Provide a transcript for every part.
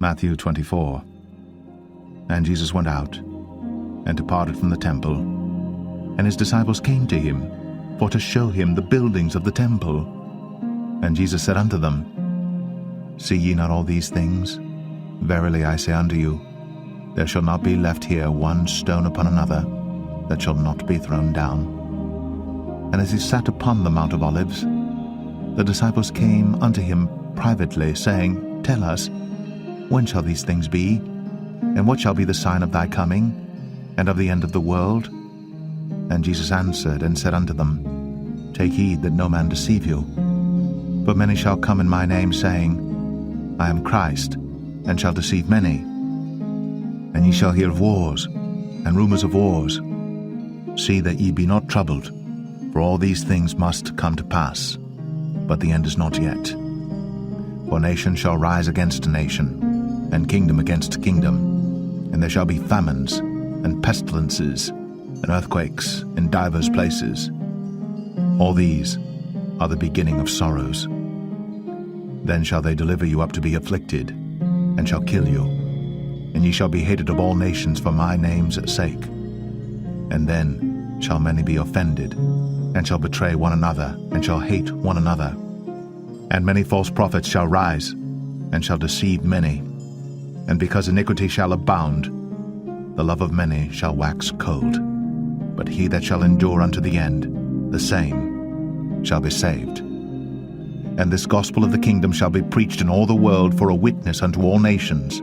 Matthew 24. And Jesus went out, and departed from the temple. And his disciples came to him, for to show him the buildings of the temple. And Jesus said unto them, See ye not all these things? Verily I say unto you, there shall not be left here one stone upon another, that shall not be thrown down. And as he sat upon the Mount of Olives, the disciples came unto him privately, saying, Tell us, when shall these things be? And what shall be the sign of thy coming, and of the end of the world? And Jesus answered and said unto them, Take heed that no man deceive you. For many shall come in my name, saying, I am Christ, and shall deceive many. And ye shall hear of wars, and rumours of wars. See that ye be not troubled, for all these things must come to pass, but the end is not yet. For nation shall rise against nation, and kingdom against kingdom, and there shall be famines, and pestilences, and earthquakes in divers places. All these are the beginning of sorrows. Then shall they deliver you up to be afflicted, and shall kill you, and ye shall be hated of all nations for my name's sake. And then shall many be offended, and shall betray one another, and shall hate one another. And many false prophets shall rise, and shall deceive many. And because iniquity shall abound, the love of many shall wax cold. But he that shall endure unto the end, the same shall be saved. And this gospel of the kingdom shall be preached in all the world for a witness unto all nations.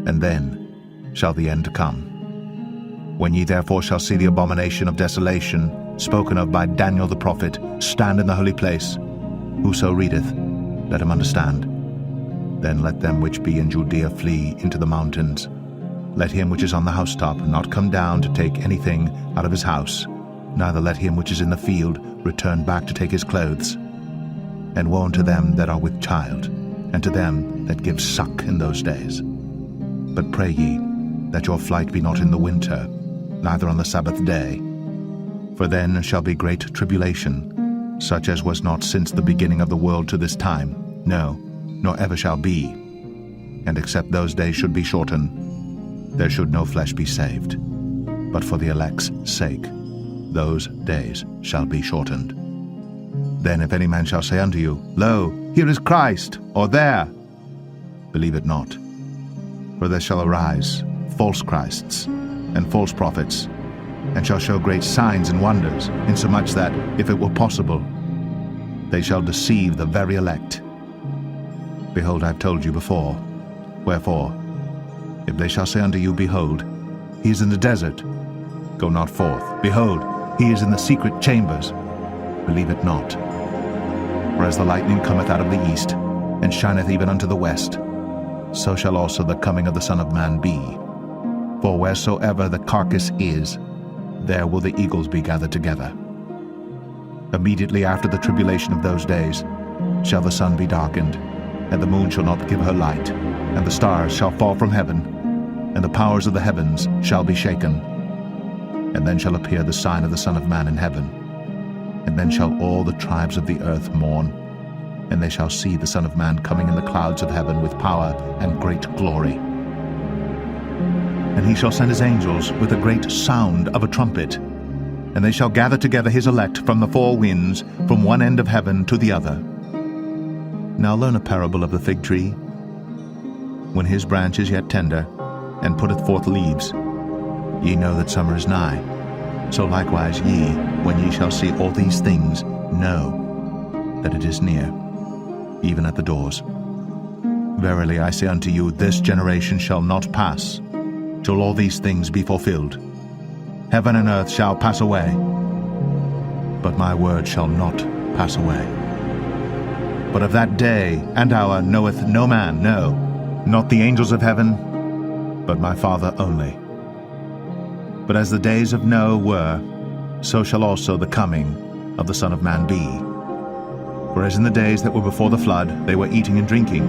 And then shall the end come. When ye therefore shall see the abomination of desolation, spoken of by Daniel the prophet, stand in the holy place, whoso readeth, let him understand. Then let them which be in Judea flee into the mountains. Let him which is on the housetop not come down to take anything out of his house, neither let him which is in the field return back to take his clothes. And woe unto them that are with child, and to them that give suck in those days. But pray ye, that your flight be not in the winter, neither on the Sabbath day. For then shall be great tribulation, such as was not since the beginning of the world to this time, no, nor ever shall be. And except those days should be shortened, there should no flesh be saved. But for the elect's sake, those days shall be shortened. Then if any man shall say unto you, Lo, here is Christ, or there, believe it not. For there shall arise false Christs and false prophets, and shall show great signs and wonders, insomuch that, if it were possible, they shall deceive the very elect. Behold, I have told you before. Wherefore, if they shall say unto you, Behold, he is in the desert, go not forth. Behold, he is in the secret chambers, believe it not. For as the lightning cometh out of the east, and shineth even unto the west, so shall also the coming of the Son of Man be. For wheresoever the carcass is, there will the eagles be gathered together. Immediately after the tribulation of those days shall the sun be darkened, and the moon shall not give her light, and the stars shall fall from heaven, and the powers of the heavens shall be shaken. And then shall appear the sign of the Son of Man in heaven. And then shall all the tribes of the earth mourn, and they shall see the Son of Man coming in the clouds of heaven with power and great glory. And he shall send his angels with a great sound of a trumpet, and they shall gather together his elect from the four winds, from one end of heaven to the other. Now learn a parable of the fig tree. When his branch is yet tender, and putteth forth leaves, ye know that summer is nigh. So likewise ye, when ye shall see all these things, know that it is near, even at the doors. Verily I say unto you, this generation shall not pass, till all these things be fulfilled. Heaven and earth shall pass away, but my word shall not pass away. But of that day and hour knoweth no man, no, not the angels of heaven, but my Father only. But as the days of Noah were, so shall also the coming of the Son of Man be. For as in the days that were before the flood, they were eating and drinking,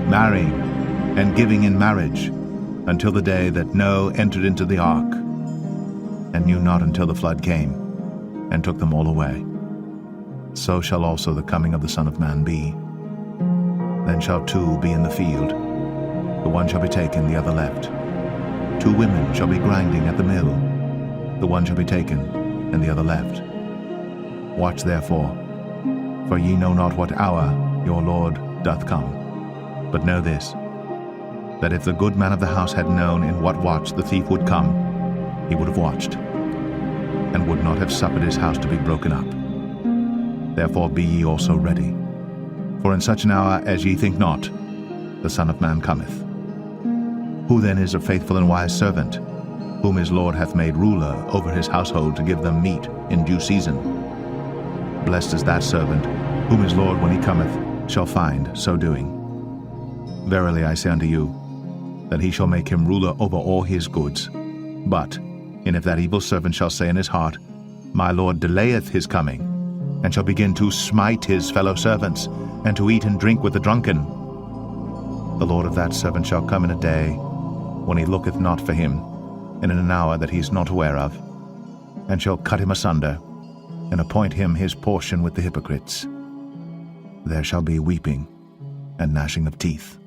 marrying, and giving in marriage, until the day that Noah entered into the ark, and knew not until the flood came, and took them all away. So shall also the coming of the Son of Man be. Then shall two be in the field, The one shall be taken, the other left. 2 women shall be grinding at the mill. The one shall be taken, and the other left. Watch therefore, for ye know not what hour your Lord doth come. But know this, that if the good man of the house had known in what watch the thief would come, he would have watched, and would not have suffered his house to be broken up. Therefore be ye also ready, for in such an hour as ye think not, the Son of Man cometh. Who then is a faithful and wise servant, whom his Lord hath made ruler over his household to give them meat in due season? Blessed is that servant, whom his Lord, when he cometh, shall find so doing. Verily I say unto you, that he shall make him ruler over all his goods. But, and if that evil servant shall say in his heart, My Lord delayeth his coming, and shall begin to smite his fellow servants, and to eat and drink with the drunken, the Lord of that servant shall come in a day when he looketh not for him, and in an hour that he is not aware of, and shall cut him asunder, and appoint him his portion with the hypocrites. There shall be weeping and gnashing of teeth.